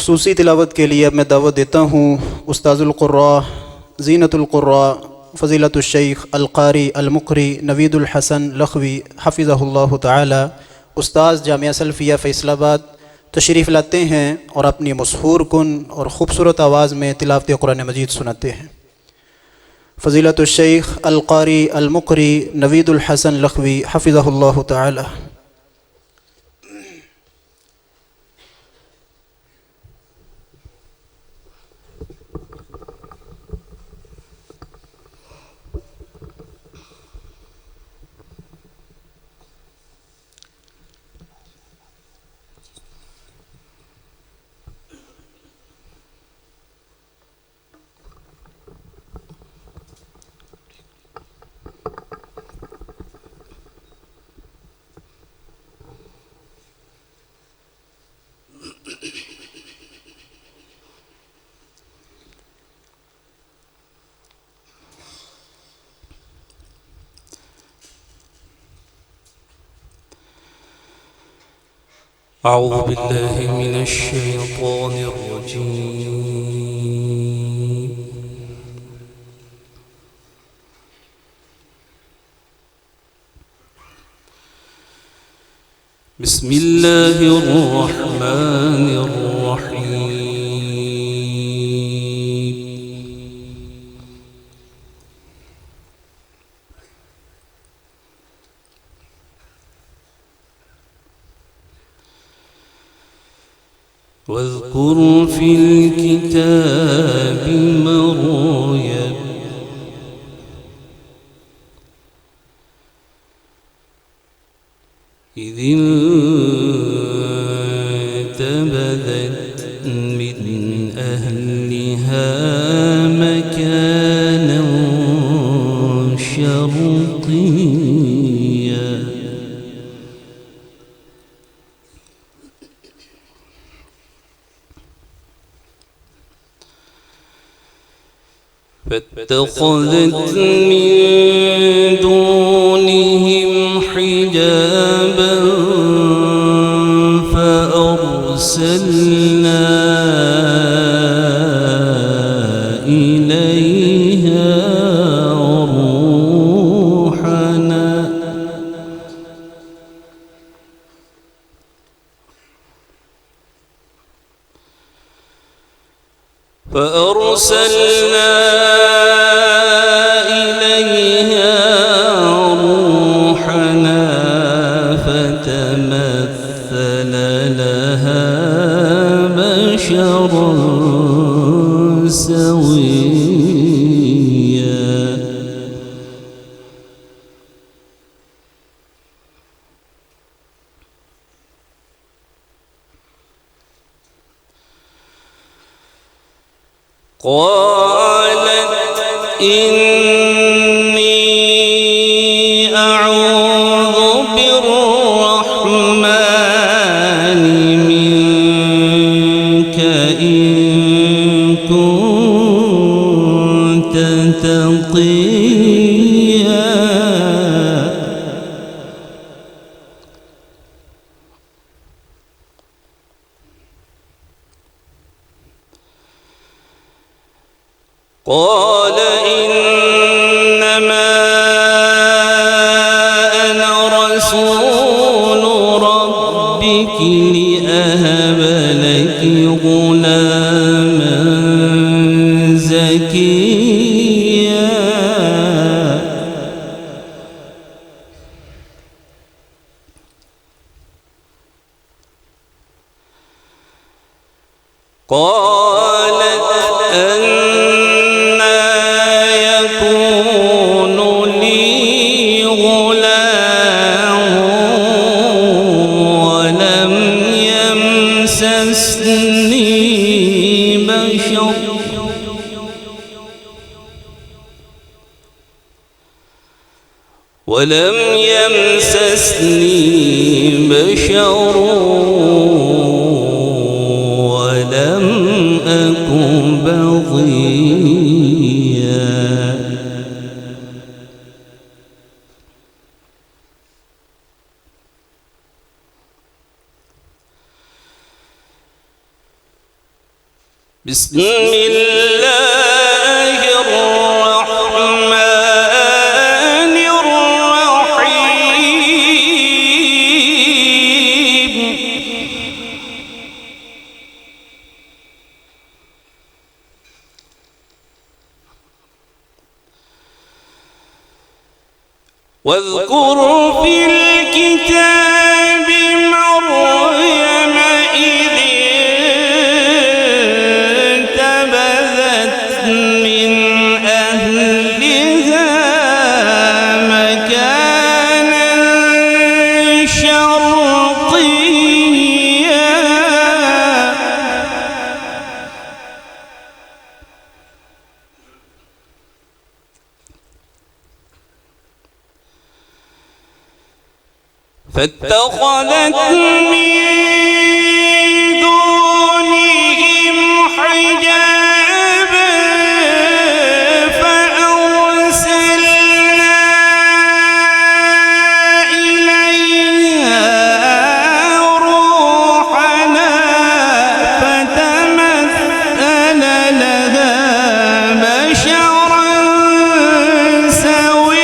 ख़ुसूसी तिलावत के लिए अब मैं दावत देता हूँ उस्ताज़ुल क़ुर्रा ज़ीनतुल क़ुर्रा फ़ज़ीलतुश शेख अल क़ारी अल मुक़री नवीदुल हसन लखवी हफ़िज़हुल्लाहु तआला उस्ताज़ जामिया सल्फ़िया फ़ैसलाबाद तशरीफ़ लाते हैं और अपनी मशहूर कुन और ख़ूबसूरत आवाज़ में तिलावत कुरान मजीद सुनाते हैं। फ़ज़ीलतुश शेख अल क़ारी अल मुक़री नवीदुल हसन लखवी हफ़िज़हुल्लाहु तआला। أعوذ بالله من الشيطان الرجيم. بسم الله الرحمن الرحيم. واذكر في الكتاب مريم إذ انتبذت من أهلها مكانا شرقيا فاتخذت من دونهم حجابا فأرسلنا إليها روحنا فتمثل لها بشرا سويا قالت إني أعوذ بالرحمن منك إن كنت تقيا قال إنما أنا رسول ربك لأهب لك غلاما زكيا قالت أنى يكون لي غلام ولم يمسسني بشر ولم أك بغيا بسم الله الرحمن الرحيم. واذكر في الكتاب مريم إذ انتبذت من أهلها مكانا شرقيا فاتخذت من دونهم حجابا فأرسلنا إليها روحنا فتمثل لها بشرا سويا.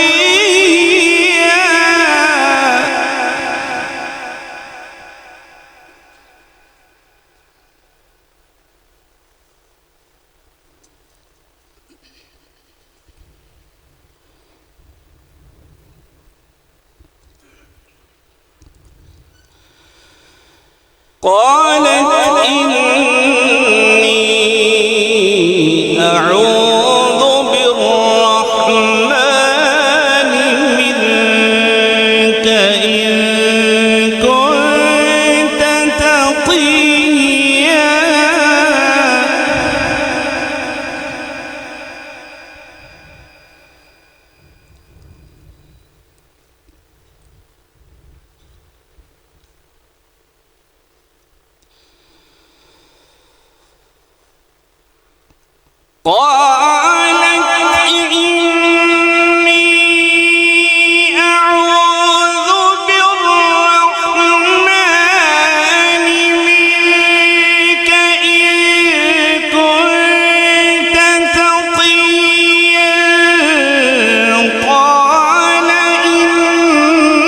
قالت إني أعوذ بالرحمن منك إن كنت تقيا. قالت إني أعوذ بالرحمن منك إن كنت تقيا. قال إنما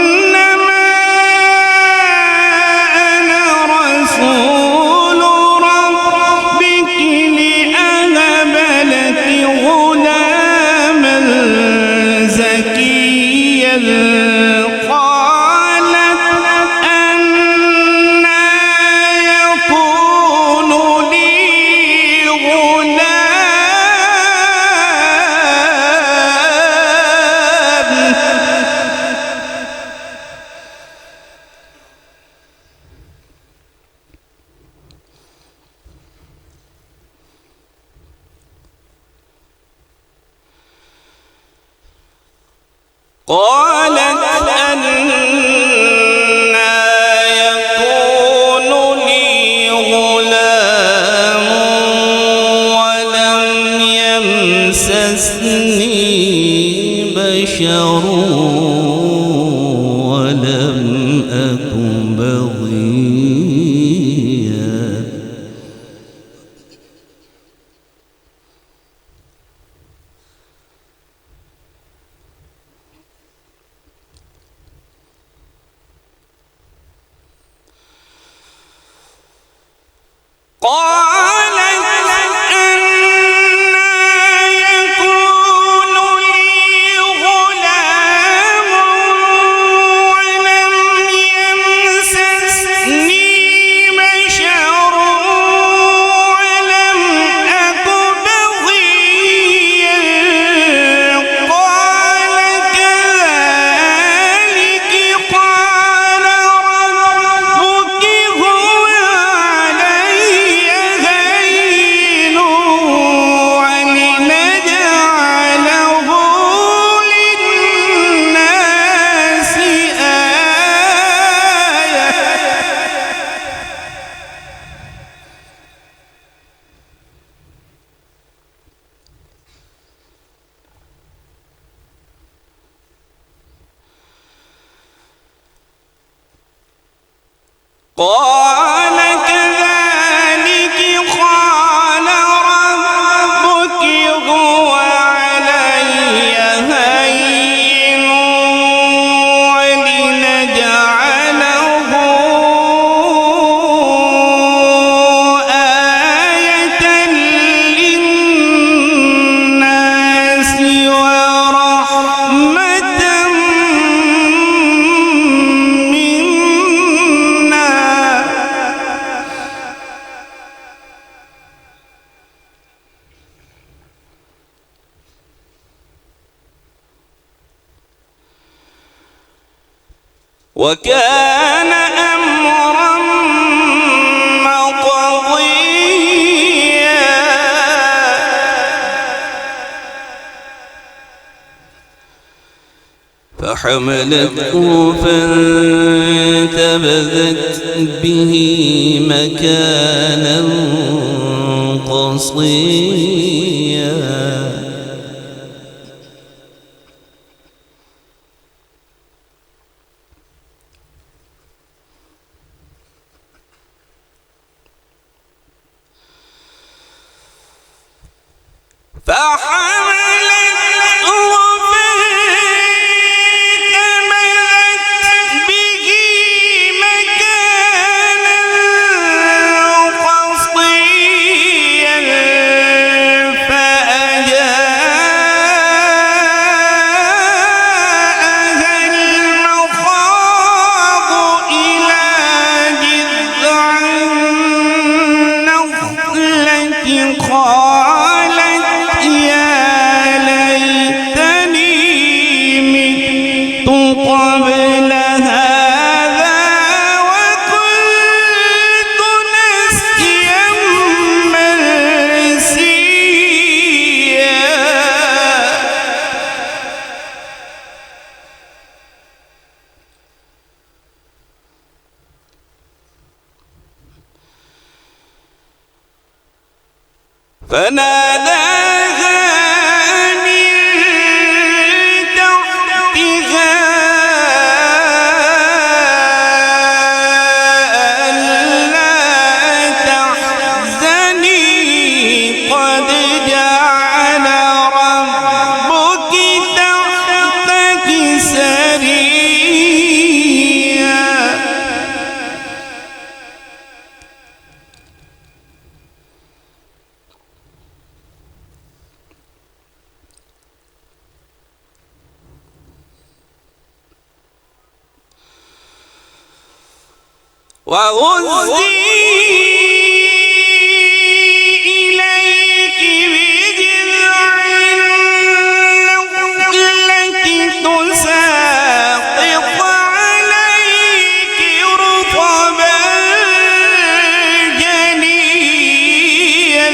أنا رسول ربك لأهب لك غلاما زكيا. قالت أنى يكون لي غلام. قالت أنى يكون لي غلام ولم يمسسني بشر ولم أك بغيا. قالت أنى يكون لي غلام ولم يمسسني بشر ولم أك بغيا. قال كذلك قال ربك هو علي هين ولنجعله للناس آية. قال كذلك قال وكان أمرا مقضيا فحملته فانتبذت به مكانا قصيا فناداها من تحتها ألا تحزني قد جعل ربك تحتك سريا وهزي إليك بجذع النخلة تساقط عليك رطبا جنيا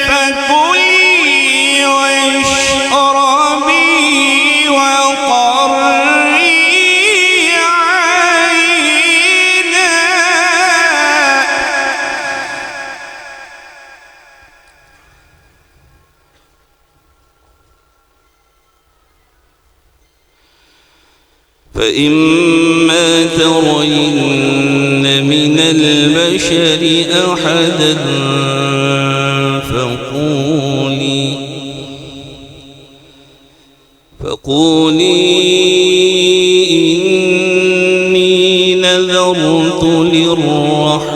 فكلي واشربي وقري فإما ترين من البشر أحدا فقولي إني نذرت للرحمن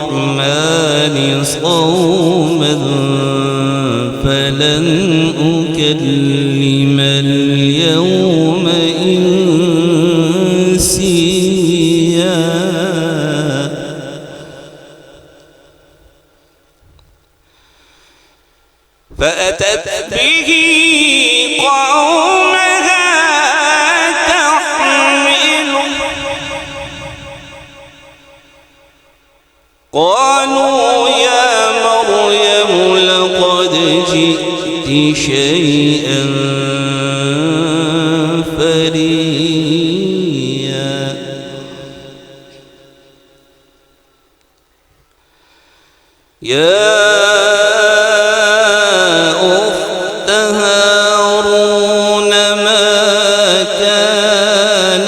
صوما فلن أكلم اليوم إنسيا فأتت به قومها تحمله قالوا يا مريم لقد جئت شيئا فريا يا أخت هارون ما كان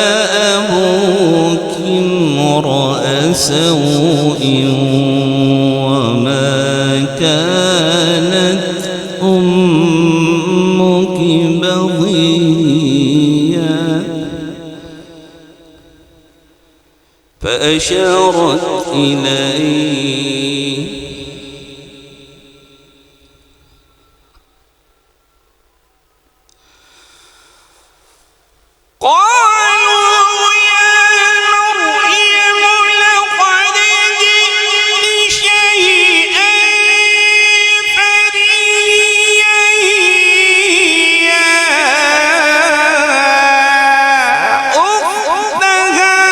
أبوك امرأ سوء وما كانت أمك بغيا فأشارت إليه قالوا يا مريم لقد جئت شيئا فريا يا أخت هارون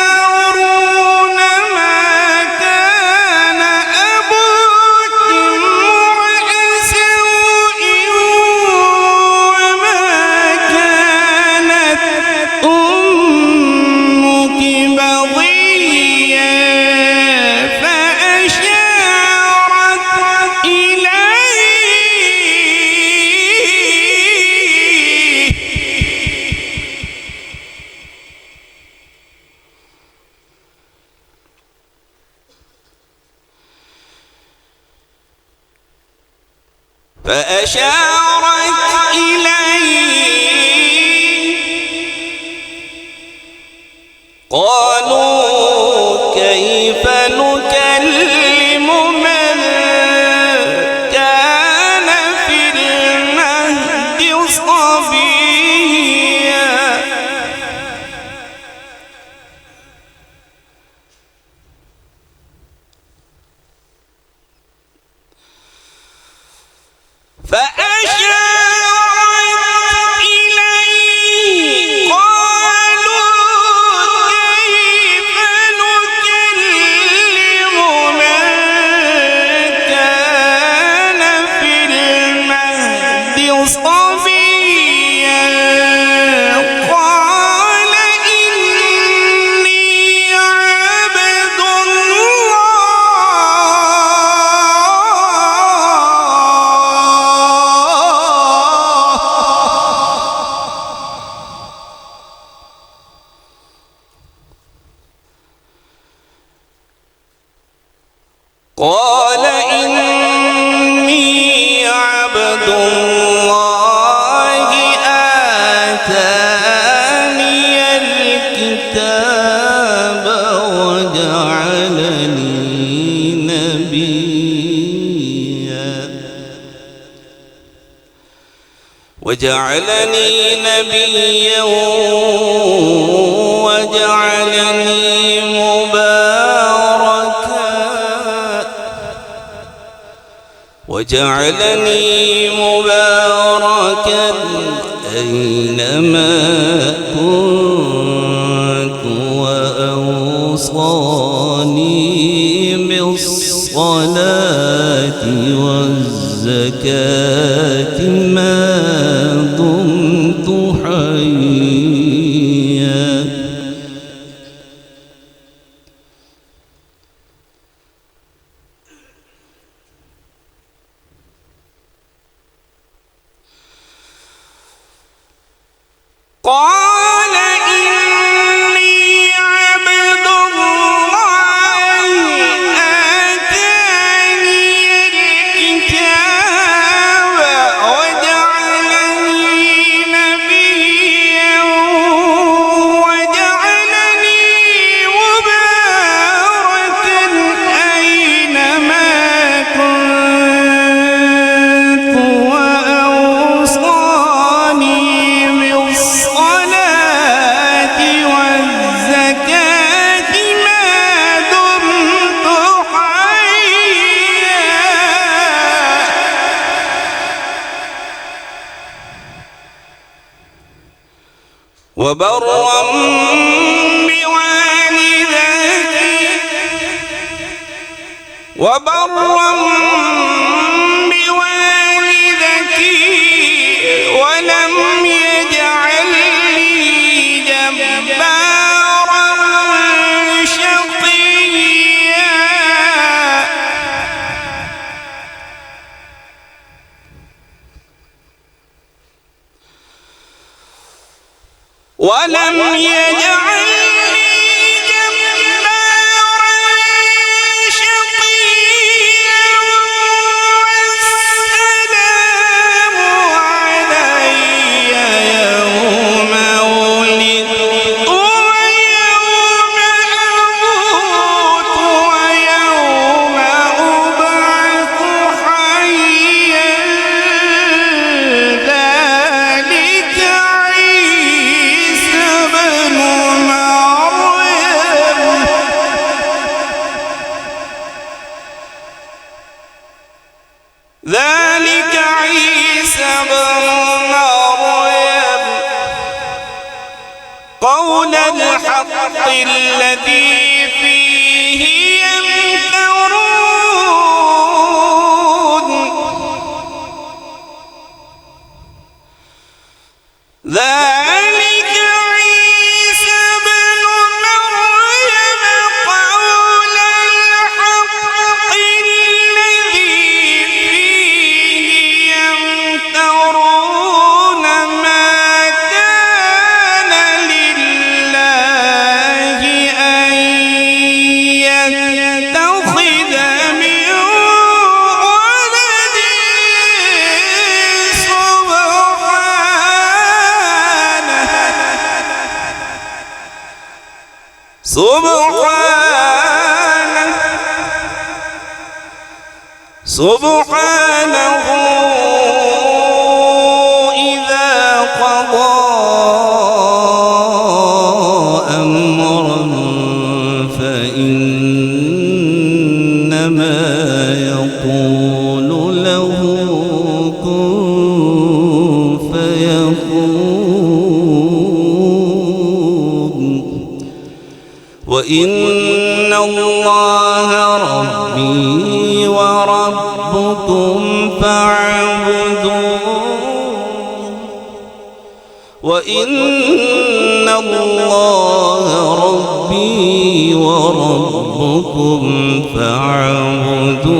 فأشارت إليه قالوا كيف نكلم من كان في المهد صبيا فأشارت إليه قالوا كيف نكلم من كان في المهد صبيا قال إني عبد قال إني عبد الله آتاني الكتاب وجعلني نبيا وجعلني مباركا أينما كنت وأوصاني بالصلاة والزكاة ما دمت حيا قال إني عبد الله آتاني الكتاب وجعلني نبيا وجعلني مباركا أينما كنت وأوصاني بالصلاة والزكاة ما دمت حيا وبرا بوالدتي ولم يجعلني جبارا شقيا ولم يجعلني جبارا شقيا والسلام علي يوم ولدت ويوم أموت ويوم أبعث حيا ذلك عيسى بن مريم ذلك عيسى بن مريم قول الحق الذي فيه يمترون ذلك عيسى بن مريم قول الحق الذي فيه يمترون ما كان لله أن يتخذ من ولد سبحانه إذا قضى أمرا فإنما يقول له كن فيكون. وإن الله ربي وربكم فاعبدوه. وإن الله ربي وربكم فاعبدوه.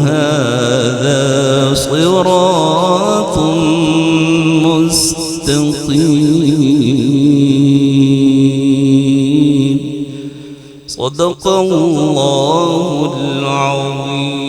هذا صراط مستقيم. صدق الله العظيم.